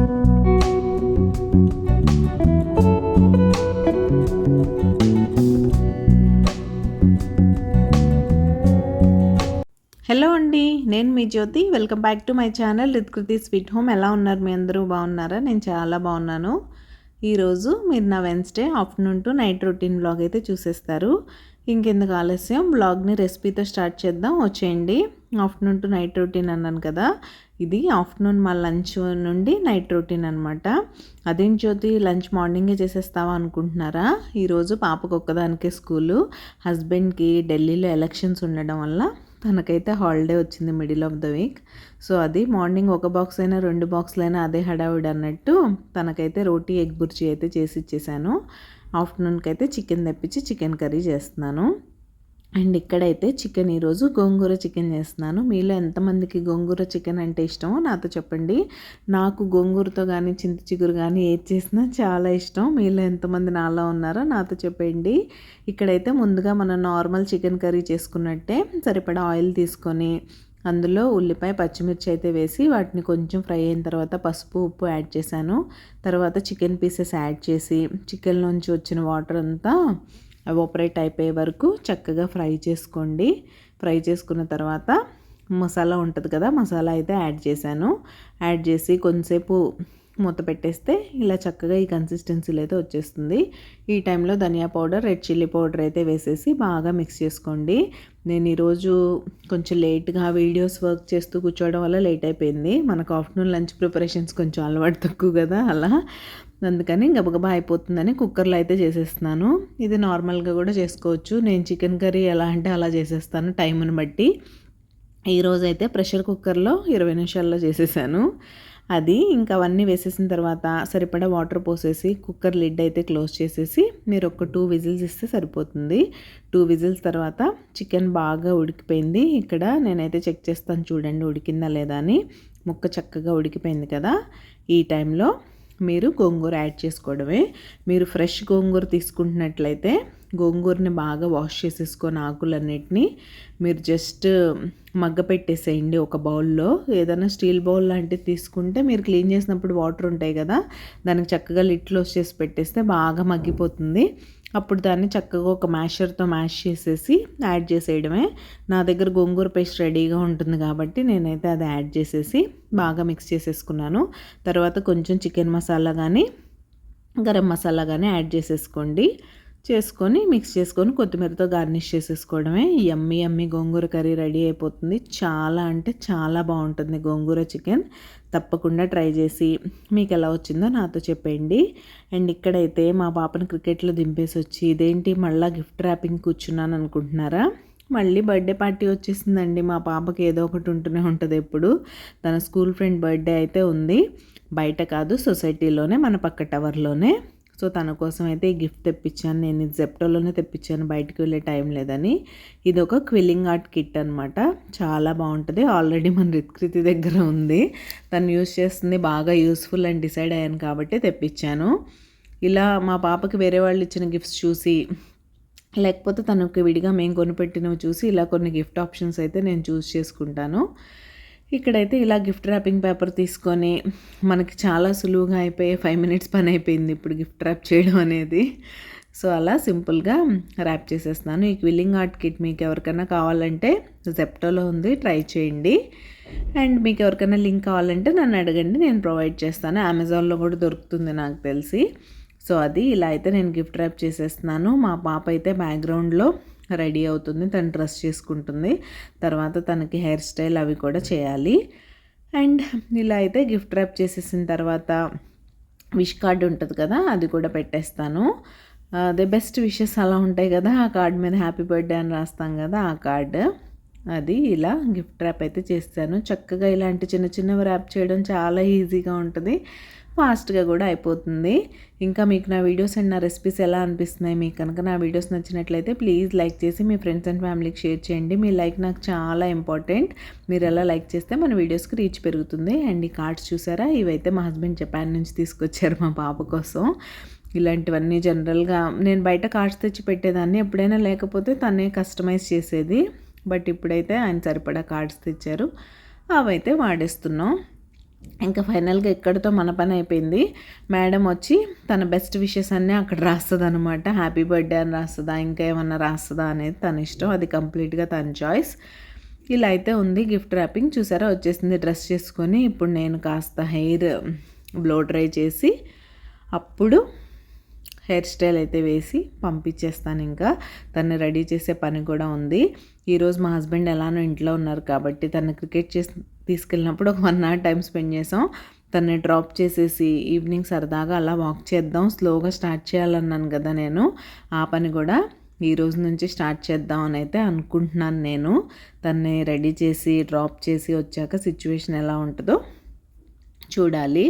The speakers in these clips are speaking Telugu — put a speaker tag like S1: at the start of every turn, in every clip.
S1: హలో అండి, నేను మీ Jyothi. Welcome back to my channel with Kriti sweet home. ఎలా ఉన్నారు? మీ అందరూ బాగున్నారా? నేను చాలా బాగున్నాను. ఈరోజు మీరు నా Wednesday afternoon to night routine blog అయితే చూసేస్తారు. ఇంకెందుకు ఆలస్యం, బ్లాగ్ని రెసిపీతో స్టార్ట్ చేద్దాం. వచ్చేయండి. ఆఫ్టర్నూన్ టు నైట్ రొటీన్ అన్నాను కదా, ఇది ఆఫ్టర్నూన్ మా లంచ్ నుండి నైట్ రొటీన్ అనమాట. అదేం జ్యోతి, లంచ్ మార్నింగే చేసేస్తావా అనుకుంటున్నారా? ఈరోజు పాపకు ఒక్కదానికే స్కూలు, హస్బెండ్కి ఢిల్లీలో ఎలక్షన్స్ ఉండడం వల్ల తనకైతే హాలిడే వచ్చింది middle of the week. So అది మార్నింగ్ ఒక బాక్స్ అయినా 2 బాక్సులైనా అదే హడావిడి అన్నట్టు తనకైతే రోటీ ఎగ్ బుర్జీ అయితే చేసి ఇచ్చేసాను. ఆఫ్టర్నూన్కి అయితే చికెన్ తెప్పించి చికెన్ కర్రీ చేస్తున్నాను. అండ్ ఇక్కడైతే చికెన్ ఈరోజు గోంగూర చికెన్ చేస్తున్నాను. మీలో ఎంతమందికి గోంగూర చికెన్ అంటే ఇష్టమో నాతో చెప్పండి. నాకు గోంగూరతో కానీ చింత చిగురు కానీ ఏది చేసినా చాలా ఇష్టం. మీలో ఎంతమంది నాలో ఉన్నారో నాతో చెప్పండి. ఇక్కడైతే ముందుగా మనం నార్మల్ చికెన్ కర్రీ చేసుకున్నట్టే సరిపడా ఆయిల్ తీసుకొని అందులో ఉల్లిపాయ పచ్చిమిర్చి అయితే వేసి వాటిని కొంచెం ఫ్రై అయిన తర్వాత పసుపు ఉప్పు యాడ్ చేశాను. తర్వాత చికెన్ పీసెస్ యాడ్ చేసి చికెన్లోంచి వచ్చిన వాటర్ అంతా ఎవాపరేట్ అయిపోయే వరకు చక్కగా ఫ్రై చేసుకోండి. ఫ్రై చేసుకున్న తర్వాత మసాలా ఉంటుంది కదా, మసాలా అయితే యాడ్ చేశాను. యాడ్ చేసి కొంతసేపు మూత పెట్టేస్తే ఇలా చక్కగా ఈ కన్సిస్టెన్సీలో అయితే వచ్చేస్తుంది. ఈ టైంలో ధనియా పౌడర్, రెడ్ చిల్లీ పౌడర్ అయితే వేసేసి బాగా మిక్స్ చేసుకోండి. నేను ఈరోజు కొంచెం లేట్గా వీడియోస్ వర్క్ చేస్తూ కూర్చోవడం వల్ల లేట్ అయిపోయింది. మనకు ఆఫ్టర్నూన్ లంచ్ ప్రిపరేషన్స్ కొంచెం అలవాటు తక్కువ కదా, అలా అందుకని గబగబా అయిపోతుందని కుక్కర్లో అయితే చేసేస్తున్నాను. ఇది నార్మల్గా కూడా చేసుకోవచ్చు. నేను చికెన్ కర్రీ ఎలా అంటే అలా చేసేస్తాను టైంని బట్టి. ఈరోజైతే ప్రెషర్ కుక్కర్లో 20 నిమిషాల్లో చేసేసాను. అది ఇంకా అవన్నీ వేసేసిన తర్వాత సరిపడా వాటర్ పోసేసి కుక్కర్ లిడ్ అయితే క్లోజ్ చేసేసి మీరు ఒక 2 విజిల్స్ ఇస్తే సరిపోతుంది. 2 విజిల్స్ తర్వాత చికెన్ బాగా ఉడికిపోయింది. ఇక్కడ నేనైతే చెక్ చేస్తాను చూడండి ఉడికిందా లేదా అని. ముక్క చక్కగా ఉడికిపోయింది కదా, ఈ టైంలో మీరు గోంగూర యాడ్ చేసుకోవడమే. మీరు ఫ్రెష్ గోంగూర తీసుకుంటున్నట్లయితే గోంగూరని బాగా వాష్ చేసేసుకొని ఆకులన్నిటినీ మీరు జస్ట్ మగ్గ పెట్టేసేయండి ఒక బౌల్లో. ఏదైనా స్టీల్ బౌల్ లాంటిది తీసుకుంటే మీరు క్లీన్ చేసినప్పుడు వాటర్ ఉంటాయి కదా, దానికి చక్కగా లిడ్ క్లోజ్ చేసి పెట్టేస్తే బాగా మగ్గిపోతుంది. అప్పుడు దాన్ని చక్కగా ఒక మ్యాషర్తో మ్యాష్ చేసేసి యాడ్ చేసేయడమే. నా దగ్గర గోంగూర పేస్ట్ రెడీగా ఉంటుంది కాబట్టి నేనైతే అది యాడ్ చేసేసి బాగా మిక్స్ చేసేసుకున్నాను. తర్వాత కొంచెం చికెన్ మసాలా కానీ గరం మసాలా కానీ యాడ్ చేసేసుకోండి. చేసుకొని మిక్స్ చేసుకొని కొత్తిమీరతో గార్నిష్ చేసేసుకోవడమే. యమ్మీ యమ్మీ గోంగూర కర్రీ రెడీ అయిపోతుంది. చాలా అంటే చాలా బాగుంటుంది గోంగూర చికెన్. తప్పకుండా ట్రై చేసి మీకు ఎలా వచ్చిందో నాతో చెప్పండి. అండ్ ఇక్కడైతే మా పాపను క్రికెట్లో దింపేసి వచ్చి ఇదేంటి మళ్ళీ గిఫ్ట్ ర్యాపింగ్ కూర్చున్నాను అనుకుంటున్నారా? మళ్ళీ బర్త్డే పార్టీ వచ్చేసిందండి. మా పాపకి ఏదో ఒకటి ఉంటూనే ఉంటుంది ఎప్పుడు. తన స్కూల్ ఫ్రెండ్ బర్త్డే అయితే ఉంది. బయట కాదు, సొసైటీలోనే, మన పక్క టవర్లోనే. సో తన కోసం అయితే ఈ గిఫ్ట్ తెప్పించాను. నేను ఇది జెప్టోలోనే తెప్పించాను, బయటకు వెళ్ళే టైం లేదని. ఇది ఒక క్విల్లింగ్ ఆర్ట్ కిట్ అనమాట. చాలా బాగుంటుంది. ఆల్రెడీ మన రిత్కృతి దగ్గర ఉంది, తను యూస్ చేస్తుంది. బాగా యూస్ఫుల్ అని డిసైడ్ అయ్యాను కాబట్టి తెప్పించాను. ఇలా మా పాపకి వేరే వాళ్ళు ఇచ్చిన గిఫ్ట్స్ చూసి, లేకపోతే తనకు విడిగా మేము కొనిపెట్టినవి చూసి ఇలా కొన్ని గిఫ్ట్ ఆప్షన్స్ అయితే నేను చూస్ చేసుకుంటాను. ఇక్కడైతే ఇలా గిఫ్ట్ ర్యాపింగ్ పేపర్ తీసుకొని మనకి చాలా సులువుగా అయిపోయే 5 మినిట్స్ పని అయిపోయింది ఇప్పుడు గిఫ్ట్ ర్యాప్ చేయడం అనేది. సో అలా సింపుల్గా ర్యాప్ చేసేస్తున్నాను. ఈ క్విల్లింగ్ ఆర్ట్ కిట్ మీకు ఎవరికైనా కావాలంటే జెప్టోలో ఉంది, ట్రై చేయండి. అండ్ మీకు ఎవరికైనా లింక్ కావాలంటే నన్ను అడగండి, నేను ప్రొవైడ్ చేస్తాను. అమెజాన్లో కూడా దొరుకుతుంది నాకు తెలిసి. సో అది ఇలా అయితే నేను గిఫ్ట్ ర్యాప్ చేసేస్తున్నాను. మా పాప అయితే బ్యాక్గ్రౌండ్లో రెడీ అవుతుంది, తను డ్రెస్ చేసుకుంటుంది. తర్వాత తనకి హెయిర్ స్టైల్ అవి కూడా చేయాలి. అండ్ ఇలా అయితే గిఫ్ట్ ర్యాప్ చేసేసిన తర్వాత విష్ కార్డ్ ఉంటుంది కదా, అది కూడా పెట్టేస్తాను. అదే బెస్ట్ విషెస్ అలా ఉంటాయి కదా, ఆ కార్డ్ మీద హ్యాపీ బర్త్డే అని రాస్తాం కదా, ఆ కార్డ్ అది. ఇలా గిఫ్ట్ ర్యాప్ అయితే చేస్తాను. చక్కగా ఇలాంటి చిన్న చిన్నవి ర్యాప్ చేయడం చాలా ఈజీగా ఉంటుంది, ఫాస్ట్గా కూడా అయిపోతుంది. ఇంకా మీకు నా వీడియోస్ అండ్ నా రెసిపీస్ ఎలా అనిపిస్తున్నాయి? మీకు కనుక నా వీడియోస్ నచ్చినట్లయితే ప్లీజ్ లైక్ చేసి మీ ఫ్రెండ్స్ అండ్ ఫ్యామిలీకి షేర్ చేయండి. మీ లైక్ నాకు చాలా ఇంపార్టెంట్. మీరు ఎలా లైక్ చేస్తే మన వీడియోస్కి రీచ్ పెరుగుతుంది. అండ్ ఈ కార్డ్స్ చూసారా, ఇవైతే మా హస్బెండ్ జపాన్ నుంచి తీసుకొచ్చారు మా పాప కోసం. ఇలాంటివన్నీ జనరల్గా నేను బయట కార్డ్స్ తెచ్చి పెట్టేదాన్ని, ఎప్పుడైనా లేకపోతే తనే కస్టమైజ్ చేసేది. బట్ ఇప్పుడైతే ఆయన సరిపడా కార్డ్స్ తెచ్చారు, అవైతే వాడేస్తున్నాం. ఇంకా ఫైనల్గా ఇక్కడితో మన పని అయిపోయింది. మేడం వచ్చి తన బెస్ట్ విషెస్ అన్నీ అక్కడ రాస్తుంది అనమాట. హ్యాపీ బర్త్డే అని రాస్తుందా, ఇంకా ఏమన్నా రాస్తుందా అనేది తన ఇష్టం, అది కంప్లీట్గా తన చాయిస్. ఇలా అయితే ఉంది గిఫ్ట్ ర్యాపింగ్. చూసారా వచ్చేసింది డ్రెస్ చేసుకొని. ఇప్పుడు నేను కాస్త హెయిర్ బ్లో డ్రై చేసి అప్పుడు హెయిర్ స్టైల్ అయితే వేసి పంపించేస్తాను. ఇంకా తను రెడీ చేసే పని కూడా ఉంది. ఈరోజు మా హస్బెండ్ ఎలానో ఇంట్లో ఉన్నారు కాబట్టి తను క్రికెట్ తీసుకెళ్ళినప్పుడు ఒక 1 hour టైం స్పెండ్ చేసాం. తనని డ్రాప్ చేసేసి ఈవినింగ్ సరదాగా అలా వాక్ చేద్దాం, స్లోగా స్టార్ట్ చేయాలన్నాను కదా నేను. ఆ పని కూడా ఈ రోజు నుంచి స్టార్ట్ చేద్దాం అని అయితే అనుకుంటున్నాను నేను. తనని రెడీ చేసి డ్రాప్ చేసి వచ్చాక సిచ్యువేషన్ ఎలా ఉంటుందో చూడాలి.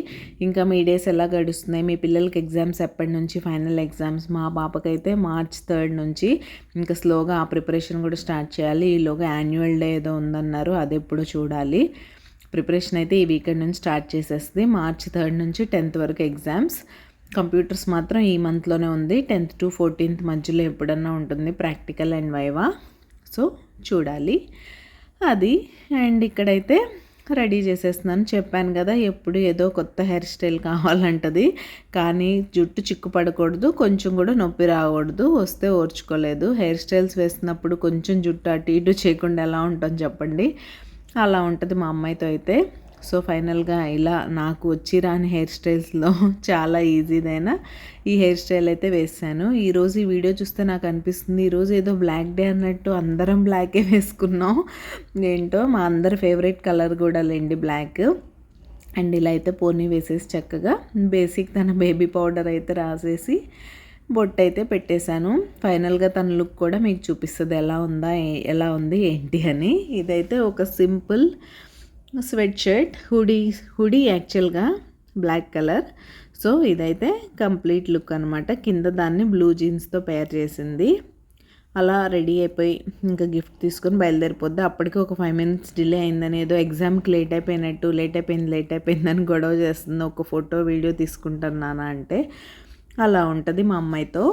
S1: ఇంకా మీ డేస్ ఎలా గడుస్తున్నాయి, మీ పిల్లలకి ఎగ్జామ్స్ ఎప్పటి నుంచి ఫైనల్ ఎగ్జామ్స్? మా పాపకైతే March 3rd నుంచి. ఇంకా స్లోగా ఆ ప్రిపరేషన్ కూడా స్టార్ట్ చేయాలి. ఈలోగా యాన్యువల్ డే ఏదో ఉందన్నారు, అది ఎప్పుడు చూడాలి. ప్రిపరేషన్ అయితే ఈ వీకెండ్ నుంచి స్టార్ట్ చేసేస్తుంది. March 3rd నుంచి 10th వరకు ఎగ్జామ్స్. కంప్యూటర్స్ మాత్రం ఈ మంత్లోనే ఉంది, 10th to 14th మధ్యలో ఎప్పుడన్నా ఉంటుంది ప్రాక్టికల్ అండ్ వైవా. సో చూడాలి అది. అండ్ ఇక్కడైతే రెడీ చేసేస్తున్నాను. చెప్పాను కదా ఎప్పుడు ఏదో కొత్త హెయిర్ స్టైల్ కావాలంటది, కానీ జుట్టు చిక్కు పడకూడదు, కొంచెం కూడా నొప్పి రాకూడదు. వస్తే ఓర్చుకోలేదు. హెయిర్ స్టైల్స్ వేసినప్పుడు కొంచెం జుట్టు అటు ఇటు చేయకుండా ఎలా ఉంటుంది చెప్పండి, అలా ఉంటుంది మా అమ్మాయితో అయితే. సో ఫైనల్గా ఇలా నాకు వచ్చి రాని హెయిర్ స్టైల్స్లో చాలా ఈజీదైనా ఈ హెయిర్ స్టైల్ అయితే వేసాను. ఈరోజు ఈ వీడియో చూస్తే నాకు అనిపిస్తుంది ఈరోజు ఏదో బ్లాక్ డే అన్నట్టు అందరం బ్లాకే వేసుకున్నాం. ఏంటో మా అందరి ఫేవరెట్ కలర్ కూడా లేండి బ్లాక్. అండ్ ఇలా అయితే పోనీ వేసేసి చక్కగా బేసిక్ తన బేబీ పౌడర్ అయితే రాసేసి బొట్టు అయితే పెట్టేశాను. ఫైనల్గా తన లుక్ కూడా మీకు చూపిస్తుంది ఎలా ఉంది ఏంటి అని. ఇదైతే ఒక సింపుల్ స్వెట్ షర్ట్, హుడీ యాక్చువల్గా బ్లాక్ కలర్. సో ఇదైతే కంప్లీట్ లుక్ అనమాట. కింద దాన్ని బ్లూ జీన్స్తో పేర్ చేసింది. అలా రెడీ అయిపోయి ఇంకా గిఫ్ట్ తీసుకొని బయలుదేరిపోద్ది. అప్పటికి ఒక 5 minutes డిలే అయిందని, ఏదో ఎగ్జామ్కి లేట్ అయిపోయిందని గొడవ చేస్తుంది. ఒక ఫోటో వీడియో తీసుకుంటాను నాన్న అంటే. అలా ఉంటుంది మా అమ్మాయితో.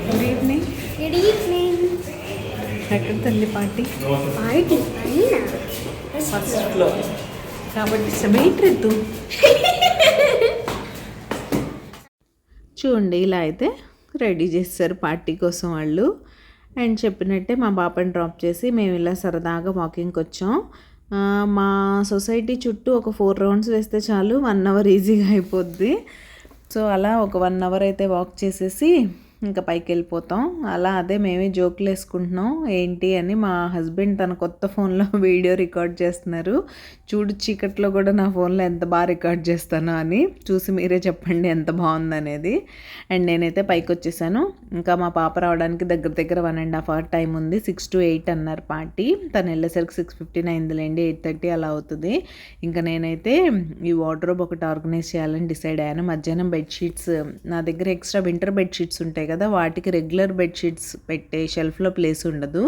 S1: Good evening. ఎక్కడ తల్లి పార్టీ? ఫస్ట్ ఫ్లోర్ కాబట్టి వెయిట్ ఎత్తు. చూడండి ఇలా అయితే రెడీ చేస్తారు పార్టీ కోసం వాళ్ళు. అండ్ చెప్పినట్టే మా పాపని డ్రాప్ చేసి మేము ఇలా సరదాగా వాకింగ్కి వచ్చాం. మా సొసైటీ చుట్టూ ఒక 4 rounds వేస్తే చాలు 1 hour ఈజీగా అయిపోద్ది. సో అలా ఒక 1 hour అయితే వాక్ చేసేసి ఇంకా పైకి వెళ్ళిపోతాం. అలా అదే మేమే జోకులు వేసుకుంటున్నాం ఏంటి అని. మా హస్బెండ్ తన కొత్త ఫోన్లో వీడియో రికార్డ్ చేస్తున్నారు. చూడు చీకట్లో కూడా నా ఫోన్లో ఎంత బాగా రికార్డ్ చేస్తానో అని. చూసి మీరే చెప్పండి ఎంత బాగుందనేది. అండ్ నేనైతే పైకి వచ్చేసాను. ఇంకా మా పాప రావడానికి దగ్గర 1.5 hour టైం ఉంది. 6 to 8 అన్నారు పార్టీ. తను వెళ్ళేసరికి 6:15 అయిందిలేండి, 8:30 అలా అవుతుంది. ఇంకా నేనైతే ఈ వార్డ్రోబ్ ఒకటి ఆర్గనైజ్ చేయాలని డిసైడ్ అయ్యాను. మధ్యాహ్నం బెడ్షీట్స్ నా దగ్గర ఎక్స్ట్రా వింటర్ బెడ్షీట్స్ ఉంటాయి కదా, వాటికి రెగ్యులర్ బెడ్షీట్స్ పెట్టే షెల్ఫ్లో ప్లేస్ ఉండదు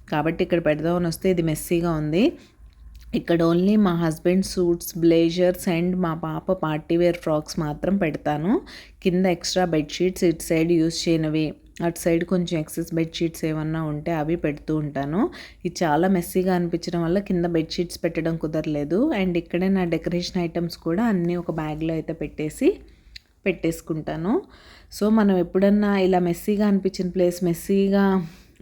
S1: కాబట్టి ఇక్కడ పెడదామని వస్తే ఇది మెస్సీగా ఉంది. ఇక్కడ ఓన్లీ మా హస్బెండ్ సూట్స్, బ్లేజర్స్ అండ్ మా పాప పార్టీ వేర్ ఫ్రాక్స్ మాత్రం పెడతాను. కింద ఎక్స్ట్రా బెడ్షీట్స్ ఇటు సైడ్ యూస్ చేయనివి, అటు సైడ్ కొంచెం ఎక్సెస్ బెడ్షీట్స్ ఏమన్నా ఉంటే అవి పెడుతూ ఉంటాను. ఇది చాలా మెస్సీగా అనిపించడం వల్ల కింద బెడ్షీట్స్ పెట్టడం కుదరలేదు. అండ్ ఇక్కడే నా డెకరేషన్ ఐటమ్స్ కూడా అన్నీ ఒక బ్యాగ్లో అయితే పెట్టేసుకుంటాను. సో మనం ఎప్పుడన్నా ఇలా మెస్సీగా అనిపించిన ప్లేస్ మెస్సీగా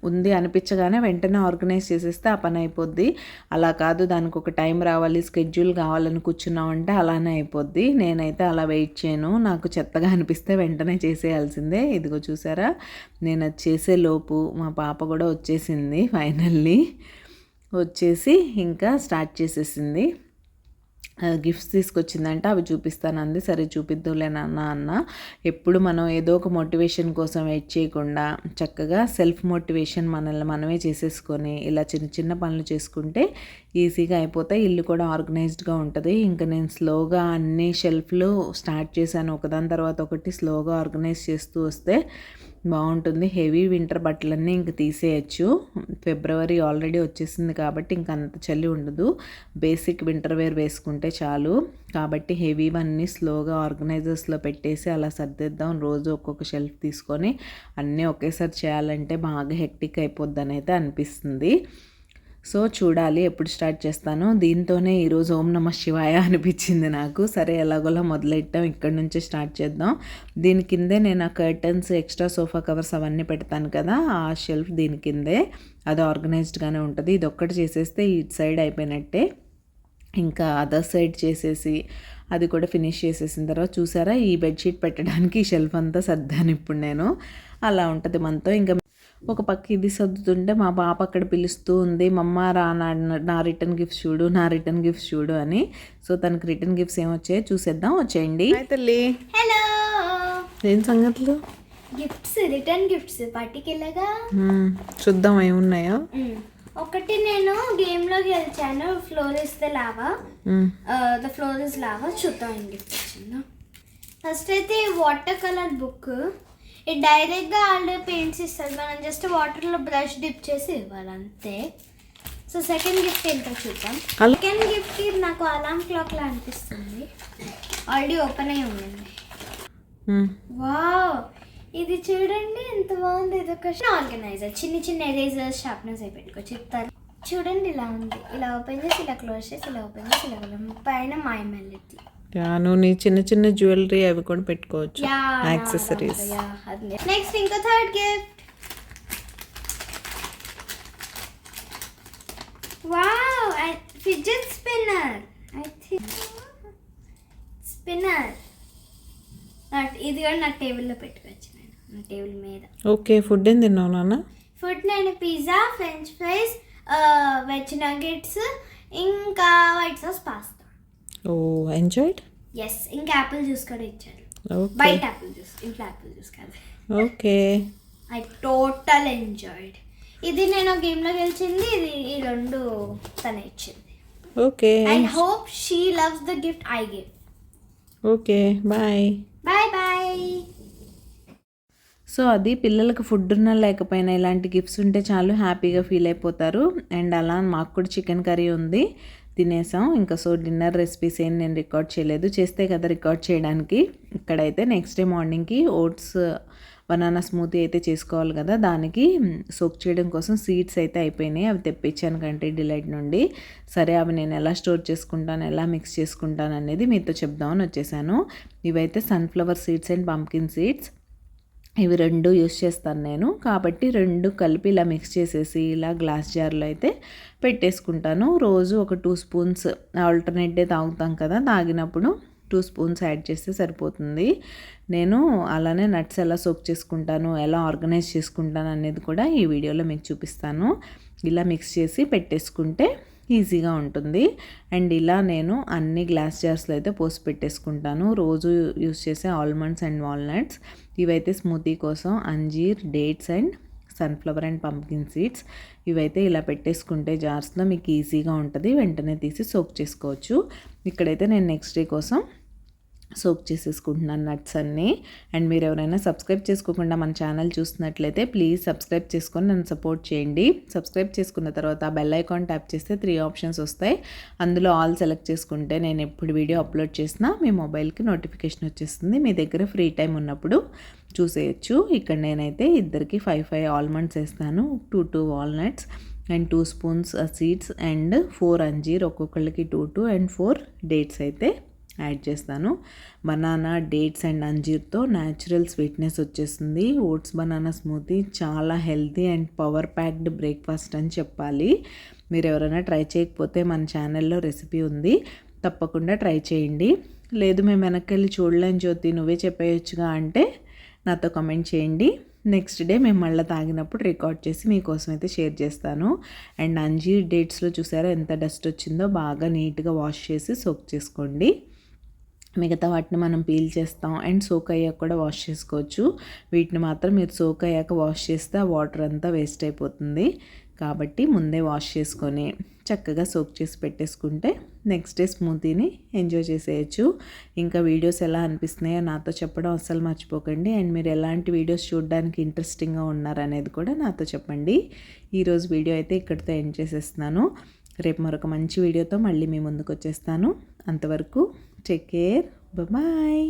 S1: ఉంది అనిపించగానే వెంటనే ఆర్గనైజ్ చేసేస్తే ఆ పని అయిపోద్ది. అలా కాదు, దానికి ఒక టైం రావాలి, స్కెడ్యూల్ కావాలని కూర్చున్నామంటే అలానే అయిపోద్ది. నేనైతే అలా వెయిట్ చేయను. నాకు చెత్తగా అనిపిస్తే వెంటనే చేసేయాల్సిందే. ఇదిగో చూసారా, నేను అది చేసే లోపు మా పాప కూడా వచ్చేసింది. ఫైనల్లీ వచ్చేసి ఇంకా స్టార్ట్ చేసేసింది. గిఫ్ట్స్ తీసుకొచ్చిందంటే అవి చూపిస్తానంది. సరే చూపిద్దులే నాన్న అన్న. ఎప్పుడు మనం ఏదో ఒక మోటివేషన్ కోసం వెయిట్ చేయకుండా చక్కగా సెల్ఫ్ మోటివేషన్ మనల్ని మనమే చేసేసుకొని ఇలా చిన్న చిన్న పనులు చేసుకుంటే ఈజీగా అయిపోతాయి. ఇల్లు కూడా ఆర్గనైజ్డ్గా ఉంటుంది. ఇంకా నేను స్లోగా అన్ని షెల్ఫ్లు స్టార్ట్ చేశాను, ఒకదాని తర్వాత ఒకటి స్లోగా ఆర్గనైజ్ చేస్తూ వస్తే బాగుంటుంది. హెవీ వింటర్ బట్టలన్నీ ఇంక తీసేయచ్చు. ఫిబ్రవరి ఆల్రెడీ వచ్చేసింది కాబట్టి ఇంక అంత చలి ఉండదు. బేసిక్ వింటర్ వేర్ వేసుకుంటే చాలు. కాబట్టి హెవీవన్నీ స్లోగా ఆర్గనైజర్స్లో పెట్టేసి అలా సర్దిద్దాం. రోజు ఒక్కొక్క షెల్ఫ్ తీసుకొని అన్నీ ఒకేసారి చేయాలంటే బాగా హెక్టిక్ అయిపోద్దని అయితే అనిపిస్తుంది. సో చూడాలి ఎప్పుడు స్టార్ట్ చేస్తాను. దీంతోనే ఈరోజు ఓం నమః శివాయ అనిపించింది నాకు. సరే ఎలాగోలా మొదలెట్టాం, ఇక్కడ నుంచే స్టార్ట్ చేద్దాం. దీని కిందే నేను ఆ కర్టన్స్, ఎక్స్ట్రా సోఫా కవర్స్ అవన్నీ పెడతాను కదా, ఆ షెల్ఫ్ దీని కిందే. అది ఆర్గనైజ్డ్గానే ఉంటుంది. ఇది ఒక్కటి చేసేస్తే ఇటు సైడ్ అయిపోయినట్టే. ఇంకా అదర్ సైడ్ చేసేసి అది కూడా ఫినిష్ చేసేసిన తర్వాత చూసారా, ఈ బెడ్షీట్ పెట్టడానికి ఈ షెల్ఫ్ అంతా సర్దాను ఇప్పుడు నేను. అలా ఉంటుంది మనతో. ఇంకా ఒక పక్క ఇది సర్దుతుంటే మా పాప అక్కడ పిలుస్తూ ఉంది, మమ్మ రా నా రిటర్న్ గిఫ్ట్స్ చూడు, నా రిటర్న్ గిఫ్ట్స్ చూడు అని. సో తనకి రిటర్న్ గిఫ్ట్స్ ఏమొచ్చాయో చూసేద్దాం, వచ్చేయండి.
S2: తల్లి,
S3: హలో.
S2: ఏం సంగతులు?
S3: గిఫ్ట్స్, రిటర్న్ గిఫ్ట్స్ పార్టీకెళ్ళగా
S2: చూద్దాం ఏమున్నాయో.
S3: ఒకటి నేను గేమ్ లోకి గెలిచాను, floor is the lava, the floor is lava. చూద్దాం ఏం గిఫ్ట్ వచ్చిందో. ఫస్ట్ అయితే వాటర్ కలర్ బుక్. ఇది డైరెక్ట్గా ఆల్రెడీ పెయింట్స్ ఇస్తుంది, మనం జస్ట్ వాటర్లో బ్రష్ డిప్ చేసి ఇవ్వాలి అంతే. సో సెకండ్ గిఫ్ట్ ఏంటో చూద్దాం. సెకండ్ గిఫ్ట్కి నాకు అలారం క్లాక్ లా అనిపిస్తుంది, ఆల్రెడీ ఓపెన్ అయ్యి ఉంది. వావ్, ఇది చూడండి ఎంత బాగుంది. ఇది ఒక ఆర్గనైజర్, చిన్న చిన్న ఎరేజర్స్, షార్ప్నర్స్ అయి పెట్టుకోవచ్చు. చెప్తారు చూడండి, ఇలా ఉంది. ఇలా ఓపెన్ చేసి ఇలా క్లోజ్ చేసి ఇలా ఓపెన్ చేసి ఇలా పైన మై మెల్లెత్తి.
S2: నువ్వు నీ చిన్న చిన్న జ్యువెలరీ అవి కూడా పెట్టుకోవచ్చు, యాక్సెసరీస్.
S3: నెక్స్ట్ ఇంకో third gift. Wow, fidget spinner. I think spinner. ఇది కూడా నా టేబుల్లో పెట్టుకోవచ్చు, నేను నా టేబుల్ మీద.
S2: ఓకే, ఫుడ్ ఏం తిన్నావు నాన్న?
S3: ఫుడ్ నేను pizza, french fries, veg nuggets, ఇంకా white sauce pasta.
S2: Oh, enjoyed.
S3: Yes, ఇంకా యాపిల్ జ్యూస్ కూడా ఇచ్చారు.
S2: ఓకే,
S3: బయట యాపిల్ జ్యూస్, ఇంట్లో యాపిల్ జ్యూస్ కాదు.
S2: Okay,
S3: I total enjoyed. ఇది నేను గేమ్లో గెలిచింది, ఇది ఈ రెండు తనే ఇచ్చింది.
S2: Okay,
S3: I hope she loves the gift I give.
S2: Okay, bye.
S3: Bye bye.
S1: So అది పిల్లలకు ఫుడ్ ఉన్నా లేకపోయినా ఇలాంటి గిఫ్ట్స్ ఉంటే చాలు హ్యాపీగా ఫీల్ అయిపోతారు. అండ్ అలా మాకు కూడా చికెన్ కర్రీ ఉంది, తినేసాం. ఇంకా సో డిన్నర్ రెసిపీస్ ఏం నేను రికార్డ్ చేయలేదు, చేస్తే కదా రికార్డ్ చేయడానికి. ఇక్కడైతే నెక్స్ట్ డే మార్నింగ్కి ఓట్స్ బనానా స్మూతీ అయితే చేసుకోవాలి కదా, దానికి సోక్ చేయడం కోసం సీడ్స్ అయితే అయిపోయినాయి. అవి తెప్పించాను కంట్రీ డిలైట్ నుండి. సరే అవి నేను ఎలా స్టోర్ చేసుకుంటాను, ఎలా మిక్స్ చేసుకుంటాను అనేది మీతో చెప్దామని వచ్చేసాను. ఇవైతే sunflower seeds and pumpkin seeds, ఇవి రెండు యూస్ చేస్తాను నేను. కాబట్టి రెండు కలిపి ఇలా మిక్స్ చేసేసి ఇలా గ్లాస్ జార్లో అయితే పెట్టేసుకుంటాను. రోజు ఒక 2 స్పూన్స్ ఆల్టర్నేట్ డే తాగుతాం కదా, తాగినప్పుడు 2 స్పూన్స్ యాడ్ చేస్తే సరిపోతుంది. నేను అలానే నట్స్ ఎలా సోక్ చేసుకుంటాను, ఎలా ఆర్గనైజ్ చేసుకుంటాను అనేది కూడా ఈ వీడియోలో మీకు చూపిస్తాను. ఇలా మిక్స్ చేసి పెట్టేసుకుంటే ఈజీగా ఉంటుంది. అండ్ ఇలా నేను అన్ని గ్లాస్ జార్స్లో అయితే పోసి పెట్టేసుకుంటాను. రోజు యూస్ చేసే ఆల్మండ్స్ అండ్ వాల్నట్స్, ఇవైతే స్మూతీ కోసం అంజీర్, dates and sunflower and pumpkin seeds. ఇవైతే ఇలా పెట్టేసుకుంటే జార్స్లో మీకు ఈజీగా ఉంటుంది, వెంటనే తీసి సోక్ చేసుకోవచ్చు. ఇక్కడైతే నేను నెక్స్ట్ డే కోసం సోక్ చేసేసుకుంటున్నాను నట్స్ అన్నీ. అండ్ మీరు ఎవరైనా సబ్స్క్రైబ్ చేసుకోకుండా మన ఛానల్ చూస్తున్నట్లయితే ప్లీజ్ సబ్స్క్రైబ్ చేసుకొని నన్ను సపోర్ట్ చేయండి. సబ్స్క్రైబ్ చేసుకున్న తర్వాత బెల్ ఐకాన్ ట్యాప్ చేస్తే 3 ఆప్షన్స్ వస్తాయి. అందులో ఆల్ సెలెక్ట్ చేసుకుంటే నేను ఎప్పుడు వీడియో అప్లోడ్ చేసినా మీ మొబైల్కి నోటిఫికేషన్ వచ్చేస్తుంది. మీ దగ్గర ఫ్రీ టైం ఉన్నప్పుడు చూసేయచ్చు. ఇక్కడ నేనైతే ఇద్దరికి 5 ఆల్మండ్స్ వేస్తాను, 2 walnuts and 2 spoons seeds and 4 అంజీర్, ఒక్కొక్కళ్ళకి 2 అండ్ 4 డేట్స్ అయితే యాడ్ చేస్తాను. బనానా, డేట్స్ అండ్ అంజీర్తో న్యాచురల్ స్వీట్నెస్ వచ్చేస్తుంది. ఓట్స్ బనానా స్మూతీ చాలా healthy and power packed breakfast అని చెప్పాలి. మీరు ఎవరైనా ట్రై చేయకపోతే మన ఛానల్లో రెసిపీ ఉంది, తప్పకుండా ట్రై చేయండి. లేదు మేము వెనక్కి చూడలేం జ్యోతి, నువ్వే చెప్పేయచ్చుగా అంటే నాతో కమెంట్ చేయండి. నెక్స్ట్ డే మేము మళ్ళీ తాగినప్పుడు రికార్డ్ చేసి మీకోసం అయితే షేర్ చేస్తాను. అండ్ అంజీర్ డేట్స్లో చూసారా ఎంత డస్ట్ వచ్చిందో, బాగా నీట్గా వాష్ చేసి సోక్ చేసుకోండి. మిగతా వాటిని మనం పీల్ చేస్తాం అండ్ సోక్ అయ్యాక కూడా వాష్ చేసుకోవచ్చు. వీటిని మాత్రం మీరు సోక్ అయ్యాక వాష్ చేస్తే ఆ వాటర్ అంతా వేస్ట్ అయిపోతుంది. కాబట్టి ముందే వాష్ చేసుకొని చక్కగా సోక్ చేసి పెట్టేసుకుంటే నెక్స్ట్ డే స్మూతీని ఎంజాయ్ చేసేయచ్చు. ఇంకా వీడియోస్ ఎలా అనిపిస్తున్నాయో నాతో చెప్పడం అస్సలు మర్చిపోకండి. అండ్ మీరు ఎలాంటి వీడియోస్ చూడడానికి ఇంట్రెస్టింగ్గా ఉన్నారనేది కూడా నాతో చెప్పండి. ఈరోజు వీడియో అయితే ఇక్కడితో ఎండ్ చేసేస్తున్నాను. రేపు మరొక మంచి వీడియోతో మళ్ళీ మీ ముందుకు వచ్చేస్తాను. అంతవరకు టేక్ కేర్, బాయ్.